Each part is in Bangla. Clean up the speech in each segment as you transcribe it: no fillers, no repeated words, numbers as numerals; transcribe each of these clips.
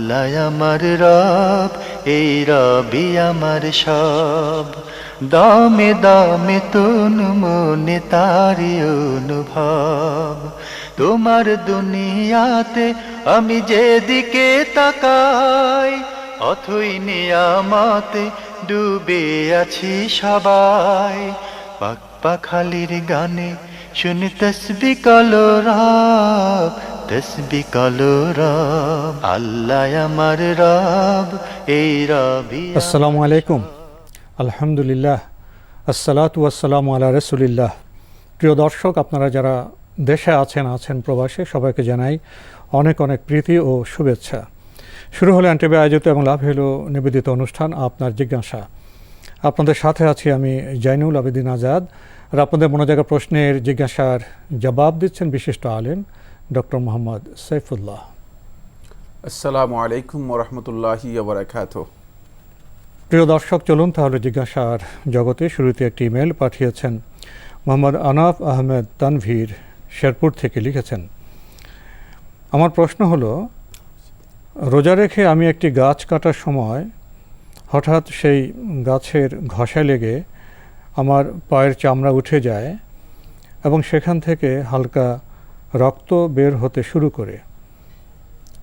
আল্লাহ আমার রব, এই রবি আমার সব। দামে দামে তন মনে তারি অনুভব। তোমার দুনিয়াতে আমি যেদিকে তাকাই, অথই নিয়ামতে ডুবে আছি সবাই। পাক পাখালির গানে শুনি তসবিহ কলরব, তসবিহ কলরব। আল্লাহ আমার রব, এই রবি। আসসালামু আলাইকুম, আলহামদুলিল্লাহ, আসসালাতু ওয়াসসালামু আলা রাসূলিল্লাহ। প্রিয় দর্শক, আপনারা যারা দেশে আছেন প্রবাসে, সবাইকে জানাই অনেক অনেক প্রীতি ও শুভেচ্ছা। শুরু হলো এনটিভি আয়োজিত এবং লাভ হলো নিবেদিত অনুষ্ঠান আপনার জিজ্ঞাসা। আপনাদের সাথে আছি আমি জাইনুল আবেদিন আজাদ, আর আপনাদের মনোজাগা প্রশ্নের জিজ্ঞাসার জবাব দিচ্ছেন বিশিষ্ট আলেম ডক্টর মোহাম্মদ সাইফুল্লাহ। আসসালামু আলাইকুম ওয়া রাহমাতুল্লাহি ওয়া বারাকাতুহু। প্রিয় দর্শক, চলুন তাহলে জিজ্ঞাসার জগতে। শুরুতে একটি ইমেল পাঠিয়েছেন মোহাম্মদ আনাফ আহমেদ তানভীর, শেরপুর থেকে লিখেছেন, আমার প্রশ্ন হলো, রোজা রেখে আমি একটি গাছ কাটার সময় হঠাৎ সেই গাছের ঘষায় লেগে আমার পায়ের চামড়া উঠে যায় এবং সেখান থেকে হালকা রক্ত বের হতে শুরু করে।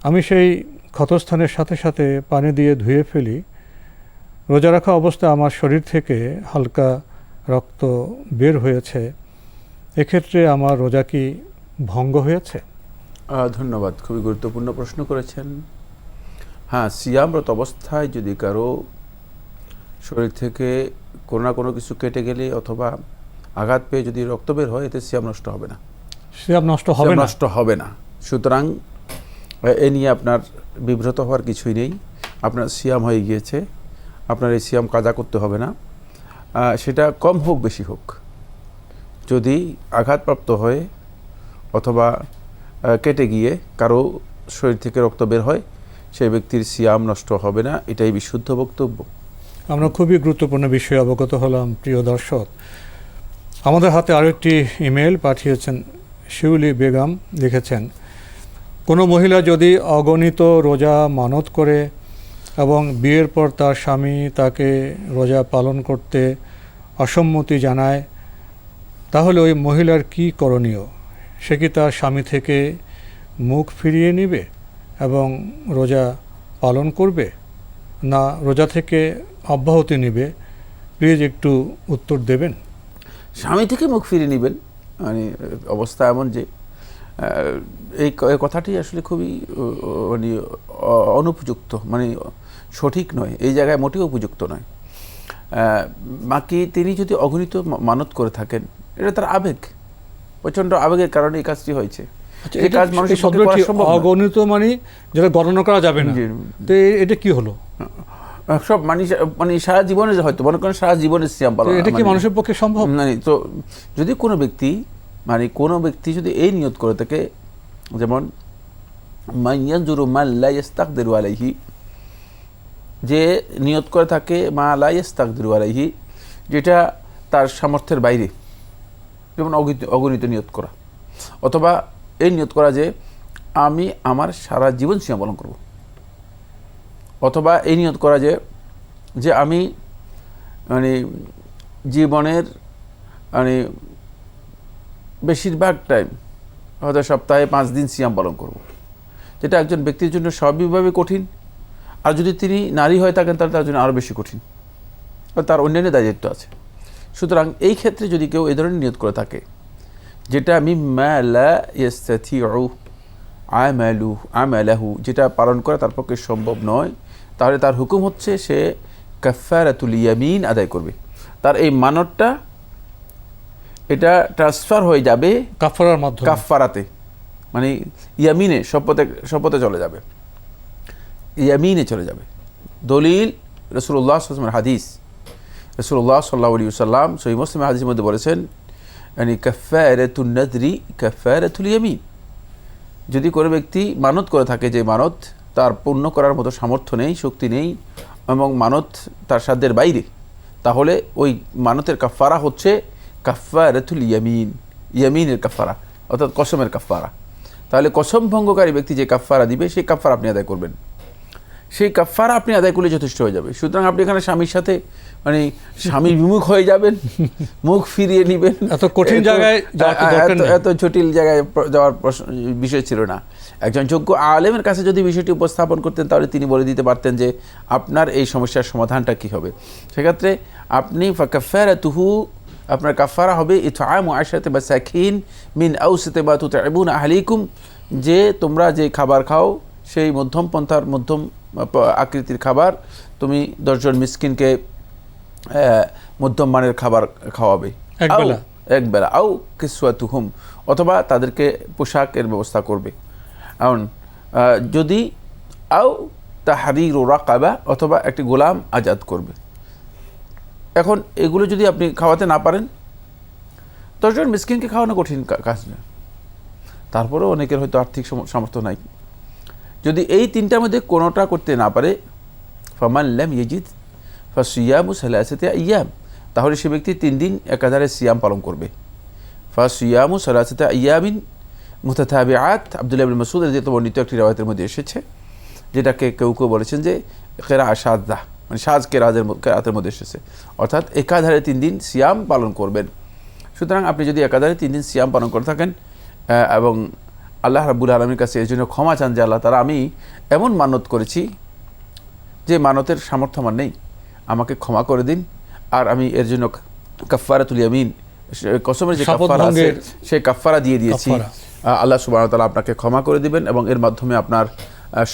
আমি সেই ক্ষতস্থানের সাথে সাথে পানি দিয়ে ধুয়ে ফেলি। রোজা রাখা অবস্থায় আমার শরীর থেকে হালকা রক্ত বের হয়েছে, এক্ষেত্রে আমার রোজা কি ভঙ্গ হয়েছে? ধন্যবাদ, খুবই গুরুত্বপূর্ণ প্রশ্ন করেছেন। হ্যাঁ, সিয়ামরত অবস্থায় যদি কারো শরীর থেকে কোনো না কোনো কিছু কেটে গেলে অথবা আঘাত পেয়ে যদি রক্ত বের হয়, এতে সিয়াম নষ্ট হবে না। সিয়াম নষ্ট হবে না। সুতরাং এ নিয়ে আপনার বিব্রত হওয়ার কিছুই নেই। আপনার সিয়াম হয়ে গিয়েছে, আপনার এই সিয়াম কাজা করতে হবে না। সেটা কম হোক বেশি হোক, যদি আঘাতপ্রাপ্ত হয়ে অথবা কেটে গিয়ে কারো শরীর থেকে রক্ত বের হয়, সেই ব্যক্তির সিয়াম নষ্ট হবে না, এটাই বিশুদ্ধ বক্তব্য। আমরা খুবই গুরুত্বপূর্ণ বিষয়ে অবগত হলাম। প্রিয় দর্শক, আমাদের হাতে আরও একটি ইমেল পাঠিয়েছেন শিউলি বেগম, লিখেছেন, কোনো মহিলা যদি অগণিত রোজা মানত করে এবং বিয়ের পর তার স্বামী তাকে রোজা পালন করতে অসম্মতি জানায়, তাহলে ওই মহিলার কি করণীয়? সে কি তার স্বামী থেকে মুখ ফিরিয়ে নেবে এবং রোজা পালন করবে, না রোজা থেকে অব্যাহতি নেবে? প্লিজ একটু উত্তর দেবেন। স্বামী থেকে মুখ ফিরিয়ে নেবেন মানে অবস্থা এমন যে এই কথাটি আসলে খুবই মানে অনুপযুক্ত, মানে সঠিক নয়, এই জায়গায় মোটেও উপযুক্ত নয়। বাকি তিনি যদি অগণিত মানত করে থাকেন, এটা তার আবেগ, প্রচণ্ড আবেগের কারণে এই কাজটি হয়েছে। এই কাজ মানুষের পক্ষে করা সম্ভব নয়। অগণিত মানে যেটা গণনা করা যাবে না, তো এটা কি হলো? সব মানে সারা জীবনে, হয়তো মনে করেন সারা জীবনের সিয়াম পালন, এটা কি মানুষের পক্ষে সম্ভব? মানে তো যদি কোনো ব্যক্তি যদি এই নিয়ত করে থাকে, যেমন মাইয়ানজুরু মা লা ইস্তাকদিরু আলাইহি, যে নিয়ত করে থাকে মা লা ইস্তাকদিরু আলাইহি, যেটা তার সামর্থ্যের বাইরে, যেমন অগণিত নিয়ত করা, অথবা এই নিয়ত করা যে আমি আমার সারা জীবন সিয়াম পালন করব, অথবা এই নিয়ত করা যে আমি মানে জীবনের মানে বেশিরভাগ টাইম, হয়তো সপ্তাহে 5 দিন সিয়াম পালন করব, যেটা একজন ব্যক্তির জন্য স্বাভাবিকভাবে কঠিন। আর যদি তিনি নারী হয়ে থাকেন, তাহলে তার জন্য আরও বেশি কঠিন, তার অন্যান্য দায়িত্ব আছে। সুতরাং এই ক্ষেত্রে যদি কেউ এই ধরনের নিয়ত করে থাকে, যেটা মিম্মা লা ইস্তাতিউ আমালাহু, যেটা পালন করা তার পক্ষে সম্ভব নয়, তাহলে তার হুকুম হচ্ছে সে কাফারাতুল ইয়ামিন আদায় করবে। তার এই মানতটা এটা ট্রান্সফার হয়ে যাবে কাফারার মাধ্যমে, কাফারাতে, মানে ইয়ামিনে, শপথে চলে যাবে, ইয়ামিনে চলে যাবে। দলিল রাসূলুল্লাহ সাল্লাল্লাহু আলাইহি ওয়াসাল্লামের হাদিস, রাসূলুল্লাহ সাল্লাল্লাহু আলাইহি ওয়াসাল্লাম সহিহ মুসলিম হাদিসের মধ্যে বলেছেন, মানে কাফারাতুন নাযরি কাফারাতুল ইয়ামিন। যদি কোনো ব্যক্তি মানত করে থাকে যে মানত তার পূর্ণ করার মতো সামর্থ্য নেই, শক্তি নেই, এবং মানত তার সাধ্যের বাইরে, তাহলে ওই মানতের কাফারা হচ্ছে কাফারাতুল ইয়ামিন, ইয়ামিনের কাফারা, অর্থাৎ কসমের কাফারা। তাহলে কসম ভঙ্গকারী ব্যক্তি যে কাফারা দিবে, সেই কাফারা আপনি আদায় করবেন। সেই কাফারা আপনি আদায় করলে যথেষ্ট হয়ে যাবে। সুতরাং আপনি এখানে স্বামীর সাথে মানে স্বামীর বিমুখ হয়ে যাবেন, মুখ ফিরিয়ে নেবেন, এত কঠিন জায়গায় এত জটিল জায়গায় যাওয়ার বিষয় ছিল না। একজন যোগ্য আলেমের কাছে যদি বিষয়টি উপস্থাপন করতেন তাহলে তিনি বলে দিতে পারতেন যে আপনার এই সমস্যার সমাধানটা কি হবে। সেক্ষেত্রে আপনি ফাকাফারাতুহু, আপনার কাফারা হবে ইতআমু আশরাতি মাসাকিন মিন আওসাতি মা তুতঈবুনা আহলিকুম, যে তোমরা যে খাবার খাও সেই মধ্যম পন্থার মধ্যম আকৃতির খাবার তুমি 10 জন মিসকিনকে মধ্যম মানের খাবার খাওয়াবে একবেলা, আও কিসওয়াতুহুম, অথবা তাদেরকে পোশাকের ব্যবস্থা করবে। এখন যদি আও তাহরিরু রাকাবা, অথবা একটি গোলাম আজাদ করবে। এখন এগুলো যদি আপনি খাওয়াতে না পারেন, 10 জন মিসকিনকে খাওয়ানো কঠিন কাজ না, তারপরেও অনেকের হয়তো আর্থিক সামর্থ্য নাই। যদি এই তিনটার মধ্যে কোনোটা করতে না পারে, ফামান লাম ইয়াজিদ ফাসিয়ামু সালাসাতি আইয়াম, তাহলে সে ব্যক্তি 3 দিন একাধারে সিয়াম পালন করবে। ফাসিয়ামু সালাসাতি আইয়ামিন মুতাতাবিআত, আব্দুল্লাহ ইবনে মাসউদ রাদিয়াল্লাহু বর্ণিত একটি riwayat-এর মধ্যে এসেছে, যেটাকে কেউ কেউ বলেছেন যে কিরাআত শাযযা, মানে শায কিরাআতের মধ্যে এসেছে, অর্থাৎ একাধারে 3 দিন সিয়াম পালন করবেন। সুতরাং আপনি যদি একাধারে 3 দিন সিয়াম পালন করে থাকেন এবং আল্লাহ রাব্বুল আলামিনের কাছে এর জন্য ক্ষমা চান যে আল্লাহ তাআলা আমি এমন মানত করেছি যে মানতের সামর্থ্য আমার নেই, আমাকে ক্ষমা করে দিন, আর আমি এর জন্য কাফফারাতুল ইয়ামিন, কসমের যে কাফফারা আছে সেই কাফফারা দিয়ে দিয়েছি, আল্লাহ সুবহানাহু ওয়া তাআলা আপনাকে ক্ষমা করে দিবেন এবং এর মাধ্যমে আপনার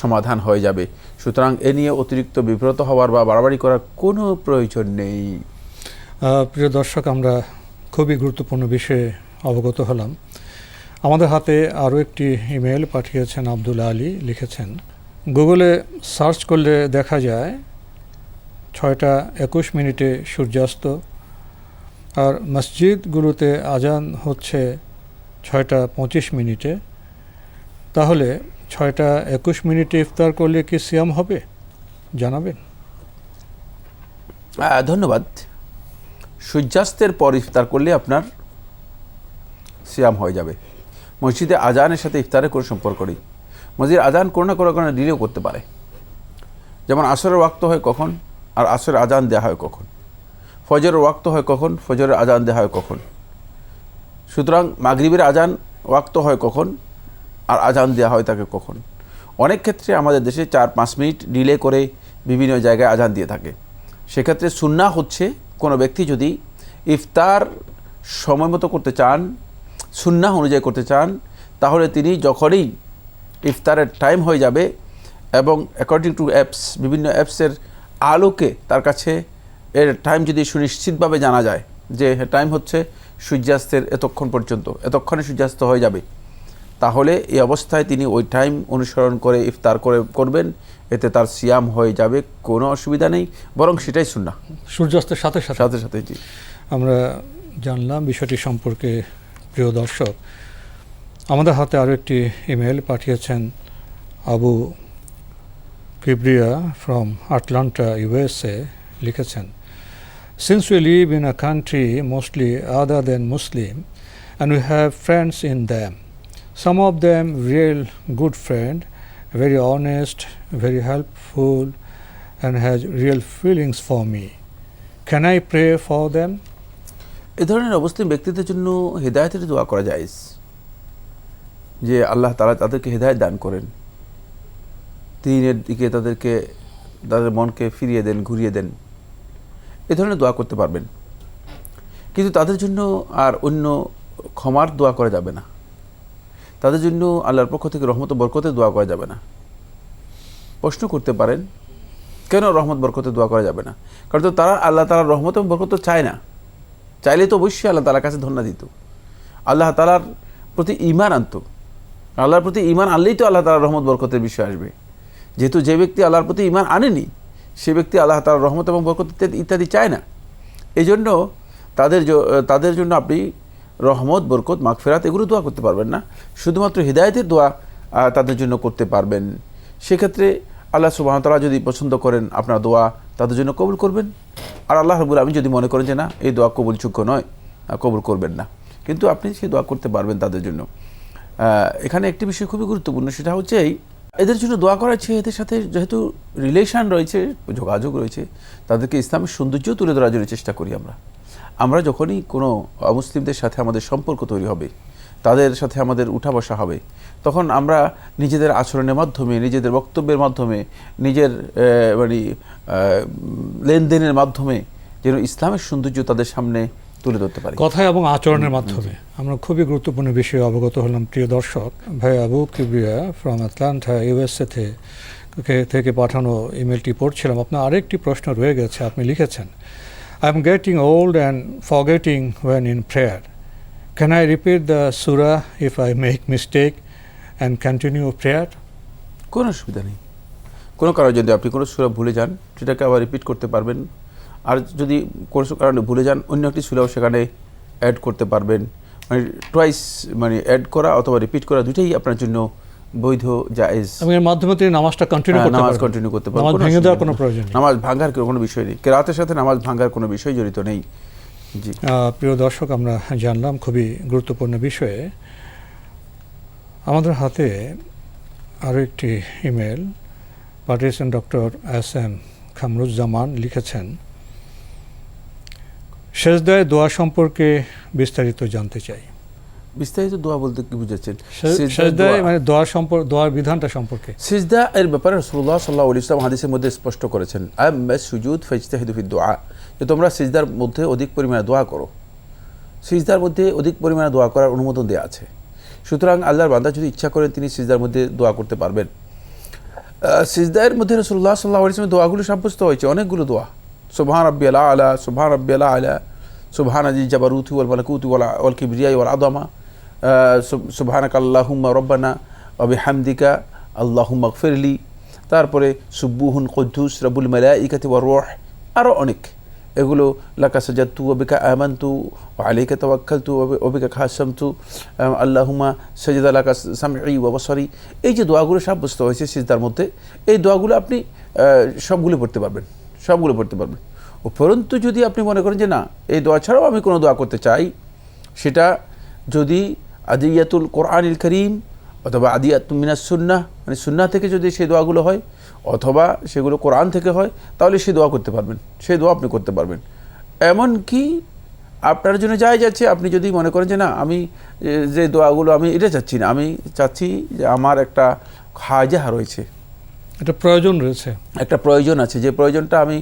সমাধান হয়ে যাবে। সুতরাং এ নিয়ে অতিরিক্ত বিব্রত হওয়ার বা বাড়াবাড়ি করার কোনো প্রয়োজন নেই। প্রিয় দর্শক, আমরা খুবই গুরুত্বপূর্ণ বিষয়ে অবগত হলাম। আমাদের হাতে আরও একটি ইমেল পাঠিয়েছেন আব্দুল আলী, লিখেছেন গুগলে সার্চ করলে দেখা যায় 6:21 সূর্যাস্ত, আর মসজিদগুলোতে আজান হচ্ছে 6:25। তাহলে 6:21 ইফতার করলে কি সিয়াম হবে, জানাবেন? ধন্যবাদ। সূর্যাস্তের পর ইফতার করলে আপনার সিয়াম হয়ে যাবে। মসজিদে আজানের সাথে ইফতারের কোনো সম্পর্ক নেই। মসজিদে আজান কোনো না কোনো কারণে ডিলেও করতে পারে, যেমন আসরের ওয়াক্ত হয় কখন, আর আসরের আজান দেওয়া হয় কখন, ফজরের ওয়াক্ত হয় কখন, ফজরের আজান দেওয়া হয় কখন। সুতরাং মাগরিবের আজান ওয়াক্ত হয় কখন, আর আজান দেওয়া হয় তাকে কখন। অনেক ক্ষেত্রে আমাদের দেশে 4-5 মিনিট ডিলে করে বিভিন্ন জায়গায় আজান দিয়ে থাকে। সেক্ষেত্রে সুন্নাহ হচ্ছে কোনো ব্যক্তি যদি ইফতার সময় মতো করতে চান, সুন্নাহ অনুযায়ী করতে চান, তাহলে তিনি যখনই ইফতারের টাইম হয়ে যাবে এবং অ্যাকর্ডিং টু অ্যাপস, বিভিন্ন অ্যাপসের আলোকে তার কাছে এর টাইম যদি সুনিশ্চিতভাবে জানা যায় যে টাইম হচ্ছে সূর্যাস্তের এতক্ষণ পর্যন্ত, এতক্ষণে সূর্যাস্ত হয়ে যাবে, তাহলে এই অবস্থায় তিনি ওই টাইম অনুসরণ করে ইফতার করবেন। এতে তার সিয়াম হয়ে যাবে, কোনো অসুবিধা নেই, বরং সেটাই সুন্নাহ। সূর্যাস্তের সাথে সাথে জি আমরা জানলাম বিষয়টি সম্পর্কে। প্রিয় দর্শক, আমাদের হাতে আরও একটি ইমেল পাঠিয়েছেন Abu Kibria from Atlanta, USA, লিখেছেন Since we live in a country mostly other than Muslim and we have friends in them, some of them real good friend, very honest, very helpful and has real feelings for me. Can I pray for them? এ ধরনের অবস্থায় ব্যক্তিদের জন্য হেদায়েতের দোয়া করা যায়, যে আল্লাহ তাআলা তাদেরকে হেদায়েত দান করেন, দ্বীনের দিকে তাদের মনকে ফিরিয়ে দেন, ঘুরিয়ে দেন, এ ধরনের দোয়া করতে পারবেন। কিন্তু তাদের জন্য আর অন্য ক্ষমার দোয়া করা যাবে না, তাদের জন্য আল্লাহর পক্ষ থেকে রহমত ও বরকতের দোয়া করা যাবে না। প্রশ্ন করতে পারেন কেন রহমত বরকতের দোয়া করা যাবে না? কারণ তো তারা আল্লাহ তাআলার রহমত এবং বরকত চায় না। চাইলে তো অবশ্যই আল্লাহ তাআলার কাছে ধন্যবাদ দিত, আল্লাহ তাআলার প্রতি ঈমান আনত। আল্লাহর প্রতি ঈমান আনলেই তো আল্লাহ তাআলার রহমত বরকতের বিষয় আসবে। যেহেতু যে ব্যক্তি আল্লাহর প্রতি ঈমান আনেনি, সে ব্যক্তি আল্লাহ তাআলার রহমত এবং বরকত ইত্যাদি চায় না। এই জন্য তাদের জন্য আপনি রহমত, বরকত, মাগফিরাত এগুলো দোয়া করতে পারবেন না, শুধুমাত্র হিদায়াতের দোয়া তাদের জন্য করতে পারবেন। সেক্ষেত্রে আল্লাহ সুবহানাহু ওয়া তাআলা যদি পছন্দ করেন আপনার দোয়া, তাদের জন্য কবুল করবেন। আর আল্লাহ রাব্বুল আলামিন যদি মনে করেন যে না, এই দোয়া কবুলযোগ্য নয়, কবুল করবেন না, কিন্তু আপনি সেই দোয়া করতে পারবেন তাদের জন্য। এখানে একটি বিষয় খুবই গুরুত্বপূর্ণ, সেটা হচ্ছে এদের জন্য দোয়া করা হচ্ছে, এদের সাথে যেহেতু রিলেশন রয়েছে, যোগাযোগ রয়েছে, তাদেরকে ইসলামের সৌন্দর্য তুলে ধরার জন্য চেষ্টা করি আমরা যখনই কোনো অমুসলিমদের সাথে আমাদের সম্পর্ক তৈরি হবে, তাদের সাথে আমাদের উঠা বসা হবে, তখন আমরা নিজেদের আচরণের মাধ্যমে, নিজেদের বক্তব্যের মাধ্যমে, নিজের লেনদেনের মাধ্যমে যেন ইসলামের সৌন্দর্য তাদের সামনে তুলে ধরতে পারি, কথা এবং আচরণের মাধ্যমে। আমরা খুবই গুরুত্বপূর্ণ বিষয়ে অবগত হলাম প্রিয় দর্শক। ভাই Abu Kibria from Atlanta USA থেকে পাঠানো ইমেলটি পড়ছিলাম। আপনার আরেকটি প্রশ্ন রয়ে গেছে, আপনি লিখেছেন, I am getting old and forgetting when in prayer, can I repeat the surah if I make mistake and continue prayer? কোনো অসুবিধা নেই। কোনো কারণে যদি আপনি কোনো সূরা ভুলে যান, সেটাকে আবার রিপিট করতে পারবেন। আর যদি কোনো কারণে ভুলে যান, অন্য একটি সূরাও সেখানে অ্যাড করতে পারবেন। টোয়াইস অ্যাড করা অথবা রিপিট করা দুটোই আপনার জন্য বৈধ, জায়েজ। এবং এর মাধ্যমে তিনি নামাজটা কন্টিনিউ করতে পারবেন, নামাজ কন্টিনিউ করতে পারবেন, নামাজ ভেঙে দেওয়ার কোনো প্রয়োজন নেই, নামাজ ভাঙার কোনো বিষয় নেই, কেরাতের সাথে নামাজ ভাঙার কোনো বিষয় জড়িত নেই। জি প্রিয় দর্শক, আমরা জানলাম খুবই গুরুত্বপূর্ণ বিষয়ে। আমাদের হাতে আরও একটি ইমেল পাঠিয়েছেন ডক্টর এস.এম. খামরুজ্জামান। লিখেছেন, সেজদায় দোয়া সম্পর্কে বিস্তারিত জানতে চাই। বিস্তারিত দোয়া বলতে কি বুঝাচ্ছেন? সেজদায় দোয়ার বিধানটা সম্পর্কে। সিজদা এর ব্যাপারে রাসূলুল্লাহ সাল্লাল্লাহু আলাইহি ওয়াসাল্লাম হাদিসের মধ্যে স্পষ্ট করেছেন, আম্মা সুজুদ ফাজতাহিদু ফিদ দুআ, যে তোমরা সিজদার মধ্যে অধিক পরিমাণে দোয়া করো। সিজদার মধ্যে অধিক পরিমাণে দোয়া করার অনুমোদন দেওয়া আছে। সুতরাং আল্লাহর বান্দা যদি ইচ্ছা করেন, তিনি সিজদার মধ্যে দোয়া করতে পারবেন। সিজদার মধ্যে রাসূলুল্লাহ সাল্লাল্লাহু আলাইহি ওয়াসাল্লাম দোয়াগুলো সাব্যস্ত হয়েছে, অনেকগুলো দোয়া। সুবহান রাব্বিয়াল আলা, সুবহান রাব্বিয়াল আলা, সুবহানা জিল জাবারুতি ওয়াল মালাকুতি ওয়াল কিবরিয়া ওয়াল আযমা, সুবহানাকা আল্লাহুম্মা রব্বানা ওয়া বিহামদিকা আল্লাহুম্মা গফিরলি, তারপরে সুব্বুহুন কুদ্দুস রাব্বুল মালাইকাতি ওয়ার রূহ, আরও অনেক। এগুলো লাকা সাজাদতু ওয়া বিকা আমানতু ওয়া আলাইকা তাওয়াক্কালতু ওয়া বিকা খাসামতু আল্লাহুম্মা সাজাদা লাকা সামঈ ওয়া বসরি। এই যে দোয়াগুলো সাব্যস্ত হয়েছে সিজদার মধ্যে, এই দোয়াগুলো আপনি সবগুলো পড়তে পারবেন। উপরন্তু যদি আপনি মনে করেন যে না, এই দোয়া ছাড়াও আমি কোনো দোয়া করতে চাই, সেটা যদি আদিয়াতুল কোরআনিল করিম অথবা আদিয়াতুম মিনাস সুন্নাহ, সুন্নাহ থেকে যদি সেই দোয়াগুলো হয়, অথবা সেগুলো কোরআন থেকে হয়, তাহলে সেই দোয়া করতে পারবেন, সেই দোয়া আপনি করতে পারবেন। এমনকি আপনার জন্য জায়েজ আছে, আপনি যদি মনে করেন যে না, আমি যে দোয়াগুলো আমি এটা চাচ্ছি না, আমি চাচ্ছি যে আমার একটা হাজা রয়েছে, একটা প্রয়োজন রয়েছে, একটা প্রয়োজন আছে, যে প্রয়োজনটা আমি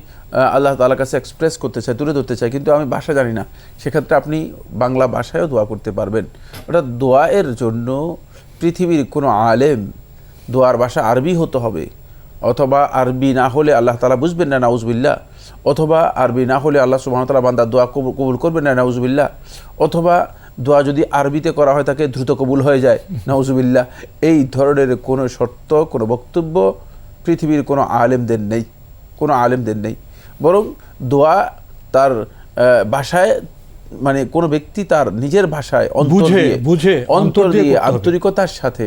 আল্লাহ তাআলার কাছে এক্সপ্রেস করতে চাই, তুলে ধরতে চাই, কিন্তু আমি ভাষা জানি না, সেক্ষেত্রে আপনি বাংলা ভাষায়ও দোয়া করতে পারবেন। অর্থাৎ দোয়ার জন্য পৃথিবীর কোনো আলেম, দোয়ার ভাষা আরবি হতে হবে, অথবা আরবি না হলে আল্লাহ তাআলা বুঝবেন না, নাউজুবিল্লাহ, অথবা আরবি না হলে আল্লাহ সুবহানাহু ওয়া তাআলা বান্দার দোয়া কবুল করবেন না, নাউজুবিল্লাহ, অথবা দোয়া যদি আরবিতে করা হয় তাকে দ্রুত কবুল হয়ে যায়, নাউজুবিল্লাহ। এই ধরনের কোনো শর্ত, কোনো বক্তব্য পৃথিবীর কোনো আলেমদের নেই, বরং দোয়া তার ভাষায়, কোনো ব্যক্তি তার নিজের ভাষায় অন্তর দিয়ে আন্তরিকতার সাথে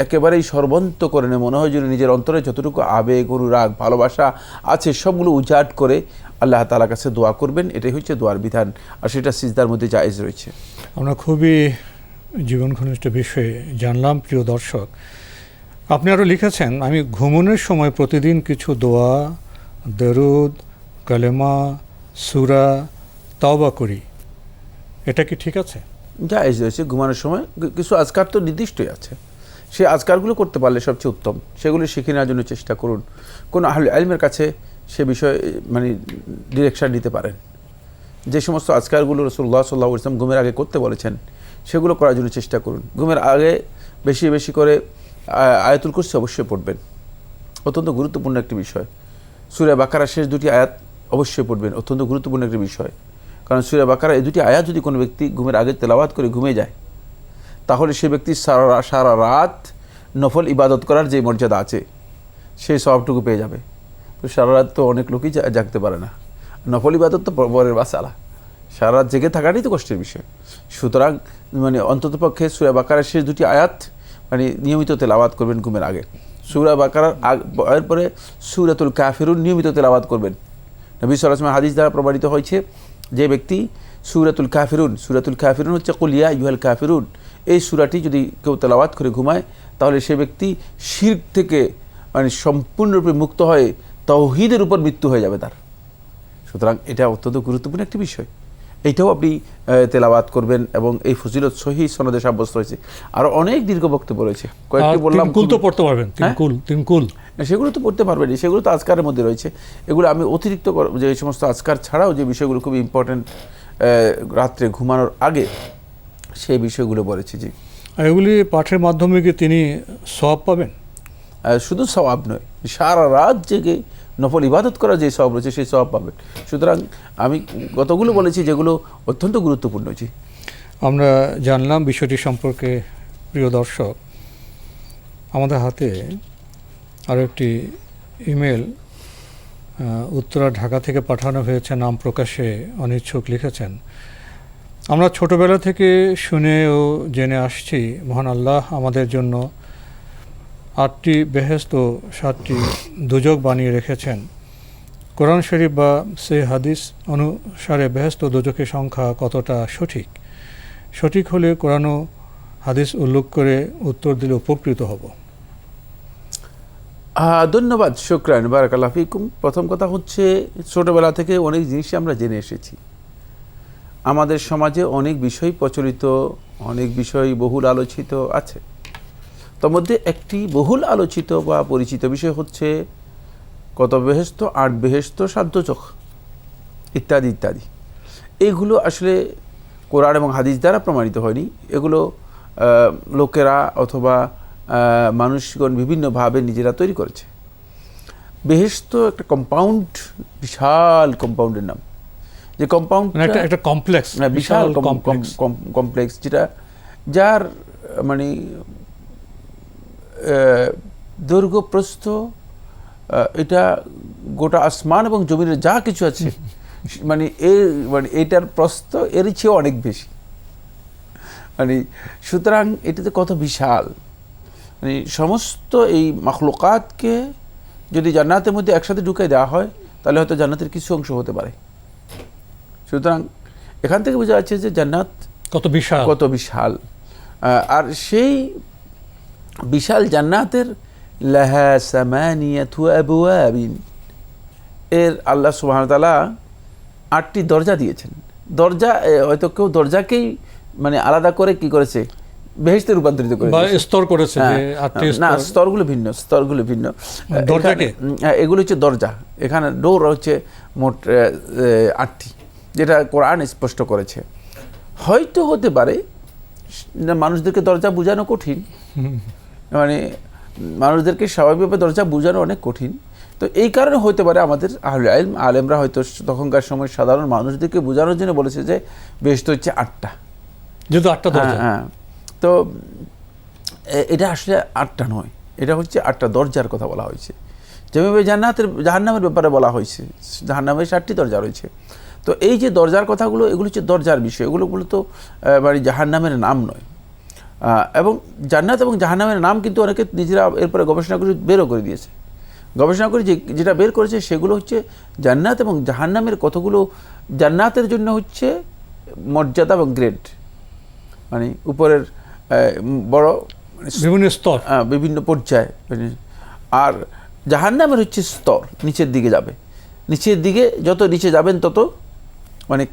একেবারেই সর্বন্তকরণে মনে হয় যেন নিজের অন্তরে যতটুকু আবেগ, অনুরাগ, ভালোবাসা আছে সবগুলো উজাড় করে আল্লাহ তাআলার কাছে দোয়া করবেন। এটাই হচ্ছে দোয়ার বিধান, আর সেটা সিজদার মধ্যে জায়েজ রয়েছে। আমরা খুবই জীবন ঘনিষ্ঠ বিষয়ে জানলাম প্রিয় দর্শক। আপনি আরও লিখেছেন, আমি ঘুমানোর সময় প্রতিদিন কিছু দোয়া, দরুদ, কালেমা, সূরা, তাওবা করি, এটা কি ঠিক আছে? জায়েজ রয়েছে। ঘুমানোর সময় কিছু আজকার তো নির্দিষ্টই আছে, সেই আজকারগুলো করতে পারলে সবচেয়ে উত্তম। সেগুলি শিখে নেওয়ার জন্য চেষ্টা করুন। কোনো আহলে ইলমের কাছে সে বিষয়ে ডিরেকশন নিতে পারেন। যে সমস্ত আজকারগুলো রাসূলুল্লাহ সাল্লাল্লাহু আলাইহি ওয়াসাল্লাম ঘুমের আগে করতে বলেছেন, সেগুলো করার জন্য চেষ্টা করুন। ঘুমের আগে বেশি বেশি করে আয়াতুল কুরসি অবশ্যই পড়বেন, অত্যন্ত গুরুত্বপূর্ণ একটি বিষয়। সূরা বাকারার শেষ দুটি আয়াত অবশ্যই পড়বেন, অত্যন্ত গুরুত্বপূর্ণ একটি বিষয়। কারণ সূরা বাকারা এই দুটি আয়াত যদি কোনো ব্যক্তি ঘুমের আগে তেলাওয়াত করে ঘুমিয়ে যায়, তাহলে সে ব্যক্তি সারা রাত নফল ইবাদত করার যে মর্যাদা আছে সেই সওয়াবটুকু পেয়ে যাবে। তো সারা রাত তো অনেক লোকই জাগতে পারে না, নফল ইবাদত তো পরের বাসালা, সারা রাত জেগে থাকাটাই তো কষ্টের বিষয়। সুতরাং অন্ততপক্ষে সূরা বাকারার শেষ দুটি আয়াত নিয়মিত তেলাওয়াত করবেন ঘুমের আগে। সূরা বাকারার এরপরে সূরাতুল কাফিরুন নিয়মিত তেলাওয়াত করবেন। নবী সাল্লাল্লাহু আলাইহি ওয়াসাল্লাম হাদিস দ্বারা প্রমাণিত হয়েছে, যে ব্যক্তি সূরাতুল কাফিরুন হচ্ছে কুল ইয়া আইয়ুহাল কাফিরুন, এই সূরাটি যদি কেউ তেলাওয়াত করে ঘুমায়, তাহলে সে ব্যক্তি শিরক থেকে মানে সম্পূর্ণরূপে মুক্ত হয়ে তাওহীদের উপর মৃত্যু হয়ে যাবে তার। সুতরাং এটা অত্যন্ত গুরুত্বপূর্ণ একটি বিষয়, এইটাও আপনি তেলাওয়াত করবেন এবং এই ফজিলত সহি সনদে সাব্যস্ত হয়েছে। আরো অনেক দীর্ঘ বক্তব্য রয়েছে, কয়েকটি বললাম। কুল তো পড়তে পারবেন, তিন কুল সেগুলো তো পড়তে পারবেন, সেগুলো তো আজকারের মধ্যে রয়েছে। এগুলো আমি অতিরিক্ত যে সমস্ত আজকার ছাড়াও যে বিষয়গুলো খুব ইম্পর্টেন্ট রাত্রে ঘুমানোর আগে সেই বিষয়গুলো বলেছি। জি, এগুলি পাঠের মাধ্যমে কি তিনি সওয়াব পাবেন? শুধু সওয়াব নয়, সারা রাত জেগে নফল ইবাদত করার যে সওয়াব রয়েছে সেই সওয়াব পাবেন। সুতরাং আমি কতগুলো বলেছি যেগুলো অত্যন্ত গুরুত্বপূর্ণ। জি, আমরা জানলাম বিষয়টি সম্পর্কে। প্রিয় দর্শক, আমাদের হাতে আরও একটি ইমেল উত্তরা ঢাকা থেকে পাঠানো হয়েছে, নাম প্রকাশে অনিচ্ছুক লিখেছেন, আমরা ছোটবেলা থেকে শুনে ও জেনে আসছি মহান আল্লাহ আমাদের জন্য 8টি বেহেশত ও 7টি দুজক বানিয়ে রেখেছেন। কোরআন শরীফ বা সে হাদিস অনুসারে বেহেশত ও দুজকের সংখ্যা কতটা সঠিক হলে কোরআন ও হাদিস উল্লেখ করে উত্তর দিলে উপকৃত হব। ধন্যবাদ, শুকরান, বারাকাল্লাহ ফিকুম। প্রথম কথা হচ্ছে, ছোটবেলা থেকে অনেক জিনিস আমরা জেনে এসেছি। আমাদের সমাজে অনেক বিষয় প্রচলিত, অনেক বিষয় বহুল আলোচিত আছে। তার মধ্যে একটি বহুল আলোচিত বা পরিচিত বিষয় হচ্ছে কত বেহেশত, 8 বেহেশত, 7 দোজখ ইত্যাদি ইত্যাদি। এইগুলো আসলে কোরআন এবং হাদিস দ্বারা প্রমাণিত হয়নি। এগুলো লোকেরা অথবা মানুষগণ বিভিন্নভাবে নিজেরা তৈরি করেছে। বেহেশত একটা কম্পাউন্ড, বিশাল কম্পাউন্ডের নাম, যে কম্পাউন্ড একটা কমপ্লেক্স, বিশাল কমপ্লেক্স, যার মানে দৈর্ঘ্য প্রস্থ, এটা গোটা আসমান এবং জমিনের যা কিছু আছে মানে এটার প্রস্থ এর চেয়েও অনেক বেশি। মানে সুতরাং এটাতে কত বিশাল, মানে সমস্ত এই মাখলুকাতকে যদি জান্নাতের মধ্যে একসাথে ঢুকিয়ে দেওয়া হয় তাহলে হয়তো জান্নাতের কিছু অংশ হতে পারে। সুতরাং এখান থেকে বোঝা যাচ্ছে যে জান্নাত কত বিশাল। আর সেই বিশাল জান্নাতের লাহা সামানিয়াতু আবওয়াবিন, এর আল্লাহ সুবহানাহু ওয়া তাআলা 8টি দরজা দিয়েছেন। দরজা হয়তো কেউ দরজাকেই মানে আলাদা করে কি করেছে, বেহেশতে রূপান্তরিত করেছে, স্তর করেছে। না, স্তরগুলো ভিন্ন। দরজাকে এগুলো হচ্ছে দরজা। এখানে ডোর হচ্ছে মোট 8টি, যেটা কোরআন স্পষ্ট করেছে। হয়তো হতে পারে মানুষদেরকে দরজা বোঝানো কঠিন, মানে মানুষদেরকে স্বাভাবিকভাবে দরজা বোঝানো অনেক কঠিন। তো এই কারণে হতে পারে আমাদের আহলে ইলম আলেমরা হয়তো তখনকার সময় সাধারণ মানুষদেরকে বোঝানোর জন্য বলেছে যে বেহেশত হচ্ছে 8টা, যেহেতু 8টা দরজা। হ্যাঁ, তো এটা আসলে 8টা নয়, এটা হচ্ছে 8টা দরজার কথা বলা হয়েছে। যেভাবে জাহান্নামের ব্যাপারে বলা হয়েছে, জাহান্নামের 7টি দরজা রয়েছে। তো এই যে দরজার কথাগুলো, এগুলো হচ্ছে দরজার বিষয়, এগুলো তো মানে জাহান্নামের নাম নয়। এবং জান্নাত এবং জাহান্নামের নাম কিন্তু অনেকে নিজেরা এরপরে গবেষণা করে বেরও করে দিয়েছে। গবেষণা করে যেটা বের করেছে সেগুলো হচ্ছে জান্নাত এবং জাহান্নামের কতগুলো। জান্নাতের জন্য হচ্ছে মর্যাদা এবং গ্রেড, মানে উপরের বড় বিভিন্ন স্তর, বিভিন্ন পর্যায়। আর জাহান্নামের হচ্ছে স্তর, নিচের দিকে যাবে। নিচের দিকে যত নিচে যাবেন তত মানে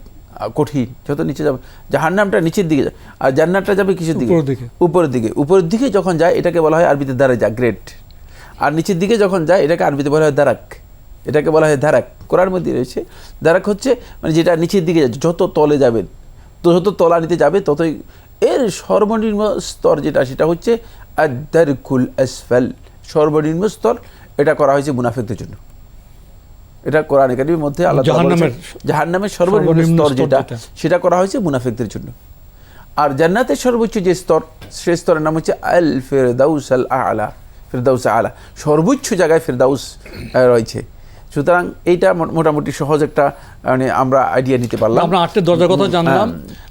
কঠিন, যত নিচে যাবে। জাহান্নামটা নিচের দিকে যায় আর জান্নাতটা যাবে কিসের দিকে? উপরের দিকে যখন যায় এটাকে বলা হয় আরবিতে দারাজা, গ্রেড। আর নিচের দিকে যখন যায় এটাকে আরবিতে বলা হয় দারাক, এটাকে বলা হয় দারাক। কোরআন মধ্যে রয়েছে দারাক হচ্ছে মানে যেটা নিচের দিকে যাচ্ছে, যত তলে যাবেন, তো যত তলা নিতে যাবে ততই। এর সর্বনিম্ন স্তর যেটা, সেটা হচ্ছে আদ-দারকুল আসফাল, সর্বনিম্ন স্তর। এটা করা হয়েছে মুনাফিকদের জন্য। এটা কোরআন একাডেমির মধ্যে আল্লাহ জাহান্নামের সর্বনিম্ন স্তর যেটা, সেটা করা হয়েছে মুনাফিকদের জন্য। আর জান্নাতের সর্বোচ্চ যে স্তর, সেই স্তরের নাম হচ্ছে আল ফিরদাউস আল আলা, ফিরদাউস আলা, সর্বোচ্চ জায়গায় ফিরদাউস রয়েছে। সুতরাং এইটা মোটামুটি সহজ একটা মানে আমরা আইডিয়া নিতে পারলাম। আমরা 8টি দরজার কথা জানলাম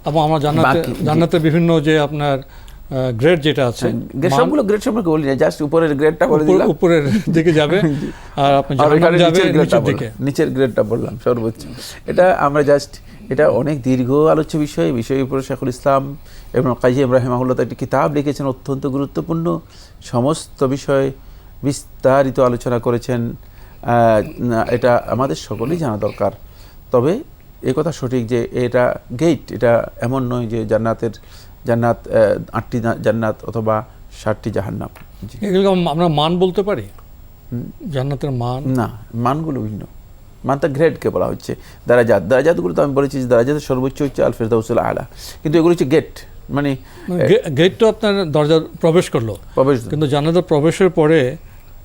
এবং আমরা জান্নাতের বিভিন্ন যে আপনার গ্রেড যেটা আছে, সবগুলো গ্রেড সম্পর্কে বলি না, জাস্ট উপরের গ্রেডটা বলে দিলাম। উপরের দিকে যাবে আর আপনি জাহান্নামে যাবে নিচের দিকে, নিচের গ্রেডটা বললাম সর্বোচ্চ। এটা আমরা জাস্ট এটা অনেক দীর্ঘ আলোচ্য বিষয়, এই বিষয়ের উপরে শেখুল ইসলাম ইবনুল কাইয়িম রাহিমাহুল্লাহ একটি কিতাব লিখেছেন, অত্যন্ত গুরুত্বপূর্ণ, সমস্ত বিষয় বিস্তারিত আলোচনা করেছেন। এটা আমাদের সকলেই জানা দরকার। তবে এই কথা সঠিক যে এটা গেট, এটা এমন নয় যে জান্নাত 8টি জান্নাত অথবা 7টি জাহান্নাম। এগুলো আমরা মান বলতে পারি, জান্নাতের মান? না, মানগুলো ভিন্ন। মানটা গ্রেডকে বলা হচ্ছে, দারাজাতগুলো তো আমি বলেছি যে দারাজাতের সর্বোচ্চ হচ্ছে আল ফিরদাউসুল আলা, কিন্তু এগুলো হচ্ছে গেট, মানে গেট তো আপনার দরজা প্রবেশ করলো, কিন্তু জান্নাতের প্রবেশের পরে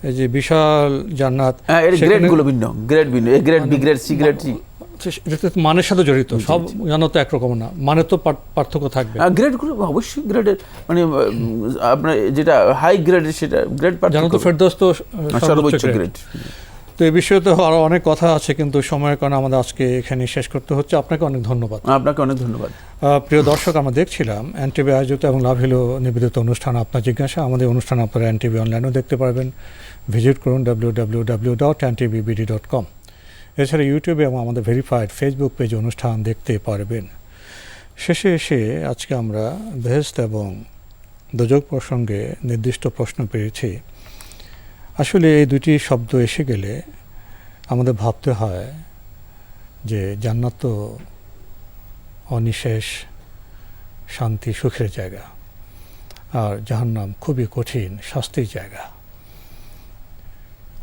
এই যে বিশাল জান্নাত, গ্রেডগুলো ভিন্ন, গ্রেড ভিন্ন, A grade, B grade, C grade, মানের সাথে জড়িত। সব জান্নাত তো একরকম না, মানে তো পার্থক্য থাকবে। গ্রেডগুলো অবশ্যই গ্রেডের, মানে আপনার যেটা হাই গ্রেডের সেটা গ্রেড পার্থক্য। জান্নাতুল ফেরদৌস তো সর্বোচ্চ গ্রেড। তো এই বিষয়ে তো আরো অনেক কথা আছে, কিন্তু সময়ের কারণে আমাদের আজকে এখানে শেষ করতে হচ্ছে। আপনাকে অনেক ধন্যবাদ। আপনাকে অনেক ধন্যবাদ। প্রিয় দর্শক, আমরা দেখছিলাম এনটিভি আয়োজিত এবং লাভ হলো নিবেদিত অনুষ্ঠান আপনার জিজ্ঞাসা। আমাদের অনুষ্ঠান আপনারা এনটিভি অনলাইনেও দেখতে পারবেন, ভিজিট করুন www.ntvbd.com। এছাড়া ইউটিউবে এবং আমাদের ভেরিফাইড ফেসবুক পেজে অনুষ্ঠান দেখতে পারবেন। শেষে এসে আজকে আমরা বেহেশত এবং দোজখ প্রসঙ্গে নির্দিষ্ট প্রশ্ন পেয়েছি। আসলে এই দুটি শব্দ এসে গেলে আমাদের ভাবতে হয় যে জান্নাত তো অনিশেষ শান্তি সুখের জায়গা, আর জাহান্নাম খুবই কঠিন শাস্তির জায়গা।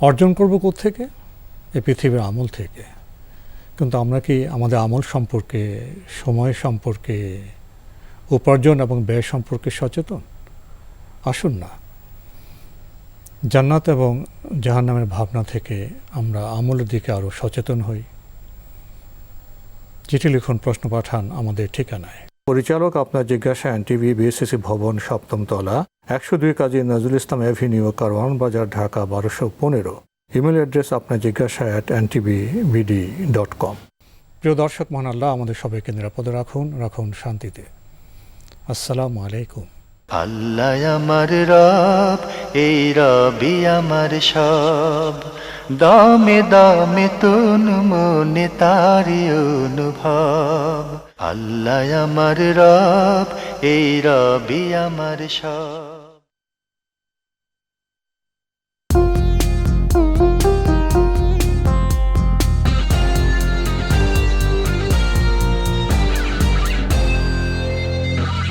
অর্জন করব কোত্থেকে? এই পৃথিবীর আমল থেকে। কিন্তু আমরা কি আমাদের আমল সম্পর্কে, সময় সম্পর্কে, উপার্জন এবং ব্যয় সম্পর্কে সচেতন? আসুন না, জান্নাত এবং জাহান্নামের ভাবনা থেকে আমরা আমলের দিকে আরও সচেতন হই। চিঠি লিখুন, প্রশ্ন পাঠান আমাদের ঠিকানায়। পরিচালক আপনার জিজ্ঞাসা, এনটিভি, বিএসসিসি ভবন, 7ম তলা, 102 কাজী নজরুল ইসলাম এভিনিউ, কারওয়ান বাজার, ঢাকা 1215। ইমেল অ্যাড্রেস আপনার জিজ্ঞাসা @ntvbd.com। প্রিয় দর্শক, মহান আল্লাহ আমাদের সবাইকে নিরাপদে রাখুন শান্তিতে। আসসালামু আলাইকুম। আল্লাহ আমার রব, এই রবি আমার সব, দামে দামে তুন মনে তারি অনুভব। আল্লাহ আমার রব, এই রবি আমার সব।